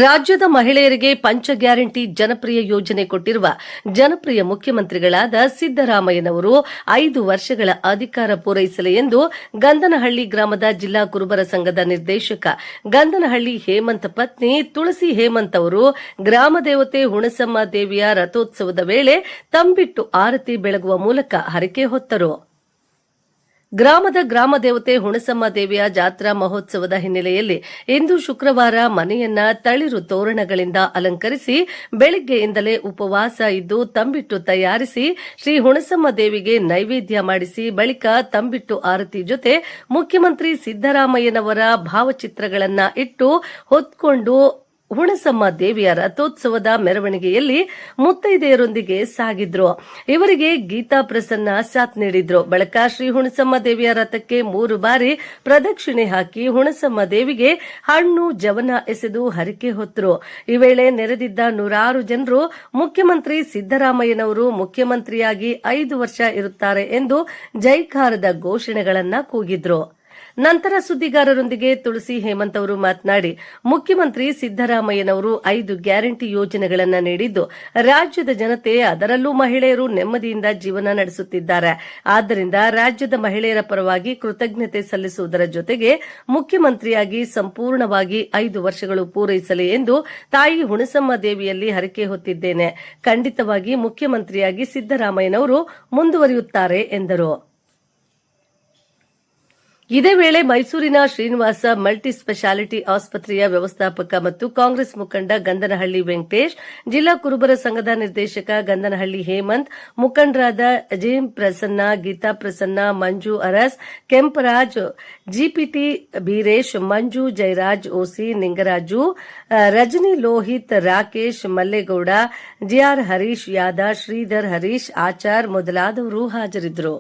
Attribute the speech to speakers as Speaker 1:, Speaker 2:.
Speaker 1: ರಾಜ್ಯದ ಮಹಿಳೆಯರಿಗೆ ಪಂಚ ಗ್ಯಾರಂಟಿ ಜನಪ್ರಿಯ ಯೋಜನೆ ಕೊಟ್ಟಿರುವ ಜನಪ್ರಿಯ ಮುಖ್ಯಮಂತ್ರಿಗಳಾದ ಸಿದ್ದರಾಮಯ್ಯನವರು 5 ವರ್ಷಗಳ ಅಧಿಕಾರ ಪೂರೈಸಲಿ ಎಂದು ಗಂಧನಹಳ್ಳಿ ಗ್ರಾಮದ ಜಿಲ್ಲಾ ಕುರುಬರ ಸಂಘದ ನಿರ್ದೇಶಕ ಗಂಧನಹಳ್ಳಿ ಹೇಮಂತ್ ಪತ್ನಿ ತುಳಸಿ ಹೇಮಂತ್ ಅವರು ಗ್ರಾಮ ದೇವತೆ ಹುಣಸಮ್ಮ ದೇವಿಯ ರಥೋತ್ಸವದ ವೇಳೆ ತಂಬಿಟ್ಟು ಆರತಿ ಬೆಳಗುವ ಮೂಲಕ ಹರಕೆ ಹೊತ್ತರು. ಗ್ರಾಮದ ಗ್ರಾಮ ದೇವತೆ ಹುಣಸಮ್ಮ ದೇವಿಯ ಜಾತ್ರಾ ಮಹೋತ್ಸವದ ಹಿನ್ನೆಲೆಯಲ್ಲಿ ಇಂದು ಶುಕ್ರವಾರ ಮನೆಯನ್ನ ತಳಿರು ತೋರಣಗಳಿಂದ ಅಲಂಕರಿಸಿ ಬೆಳಗ್ಗೆಯಿಂದಲೇ ಉಪವಾಸ ಇದ್ದು ತಂಬಿಟ್ಟು ತಯಾರಿಸಿ ಶ್ರೀ ಹುಣಸಮ್ಮ ದೇವಿಗೆ ನೈವೇದ್ಯ ಮಾಡಿಸಿ ಬಳಿಕ ತಂಬಿಟ್ಟು ಆರತಿ ಜೊತೆ ಮುಖ್ಯಮಂತ್ರಿ ಸಿದ್ದರಾಮಯ್ಯನವರ ಭಾವಚಿತ್ರಗಳನ್ನ ಇಟ್ಟು ಹೊತ್ಕೊಂಡು ಹುಣಸಮ್ಮ ದೇವಿಯ ರಥೋತ್ಸವದ ಮೆರವಣಿಗೆಯಲ್ಲಿ ಮುತ್ತೈದೆಯರೊಂದಿಗೆ ಸಾಗಿದ್ರು. ಇವರಿಗೆ ಗೀತಾ ಪ್ರಸನ್ನ ಸಾಥ್ ನೀಡಿದ್ರು. ಬಳಿಕ ಶ್ರೀ ಹುಣಸಮ್ಮ ದೇವಿಯ ರಥಕ್ಕೆ 3 ಬಾರಿ ಪ್ರದಕ್ಷಿಣೆ ಹಾಕಿ ಹುಣಸಮ್ಮ ದೇವಿಗೆ ಹಣ್ಣು ಜವನ ಎಸೆದು ಹರಕೆ ಹೊತ್ತರು. ಈ ವೇಳೆ ನೆರೆದಿದ್ದ 100 ಜನರು ಮುಖ್ಯಮಂತ್ರಿ ಸಿದ್ದರಾಮಯ್ಯನವರು ಮುಖ್ಯಮಂತ್ರಿಯಾಗಿ 5 ವರ್ಷ ಇರುತ್ತಾರೆ ಎಂದು ಜೈಕಾರದ ಘೋಷಣೆಗಳನ್ನ ಕೂಗಿದ್ರು. ನಂತರ ಸುದ್ದಿಗಾರರೊಂದಿಗೆ ತುಳಸಿ ಹೇಮಂತ್ ಅವರು ಮಾತನಾಡಿ, ಮುಖ್ಯಮಂತ್ರಿ ಸಿದ್ದರಾಮಯ್ಯನವರು 5 ಗ್ಯಾರಂಟಿ ಯೋಜನೆಗಳನ್ನು ನೀಡಿದ್ದು ರಾಜ್ಯದ ಜನತೆ ಅದರಲ್ಲೂ ಮಹಿಳೆಯರು ನೆಮ್ಮದಿಯಿಂದ ಜೀವನ ನಡೆಸುತ್ತಿದ್ದಾರೆ. ಆದ್ದರಿಂದ ರಾಜ್ಯದ ಮಹಿಳೆಯರ ಪರವಾಗಿ ಕೃತಜ್ಞತೆ ಸಲ್ಲಿಸುವುದರ ಜೊತೆಗೆ ಮುಖ್ಯಮಂತ್ರಿಯಾಗಿ ಸಂಪೂರ್ಣವಾಗಿ 5 ವರ್ಷಗಳು ಪೂರೈಸಲಿ ಎಂದು ತಾಯಿ ಹುಣಸಮ್ಮ ದೇವಿಯಲ್ಲಿ ಹರಕೆ ಹೊತ್ತಿದ್ದೇನೆ. ಖಂಡಿತವಾಗಿ ಮುಖ್ಯಮಂತ್ರಿಯಾಗಿ ಸಿದ್ದರಾಮಯ್ಯನವರು ಮುಂದುವರಿಯುತ್ತಾರೆ ಎಂದರು. ಇದೇ ವೇಳೆ ಮೈಸೂರಿನ ಶ್ರೀನಿವಾಸ ಮಲ್ಟಿ ಸ್ಪೆಷಾಲಿಟಿ ಆಸ್ಪತ್ರೆಯ ವ್ಯವಸ್ಥಾಪಕ ಮತ್ತು ಕಾಂಗ್ರೆಸ್ ಮುಖಂಡ ಗಂಧನಹಳ್ಳಿ ವೆಂಕಟೇಶ್, ಜಿಲ್ಲಾ ಕುರುಬರ ಸಂಘದ ನಿರ್ದೇಶಕ ಗಂಧನಹಳ್ಳಿ ಹೇಮಂತ್, ಮುಖಂಡರಾದ ಅಜೇಂ ಪ್ರಸನ್ನ, ಗೀತಾ ಪ್ರಸನ್ನ, ಮಂಜು ಅರಸ್, ಕೆಂಪರಾಜ್, ಜಿಪಿಟಿ ಬೀರೇಶ್, ಮಂಜು ಜಯರಾಜ್, ಓಸಿ ನಿಂಗರಾಜು, ರಜನಿ ಲೋಹಿತ್, ರಾಕೇಶ್ ಮಲ್ಲೇಗೌಡ, ಜಿಆರ್ ಹರೀಶ್ ಯಾದವ್, ಶ್ರೀಧರ್ ಹರೀಶ್ ಆಚಾರ್ ಮೊದಲಾದವರು ಹಾಜರಿದ್ದರು.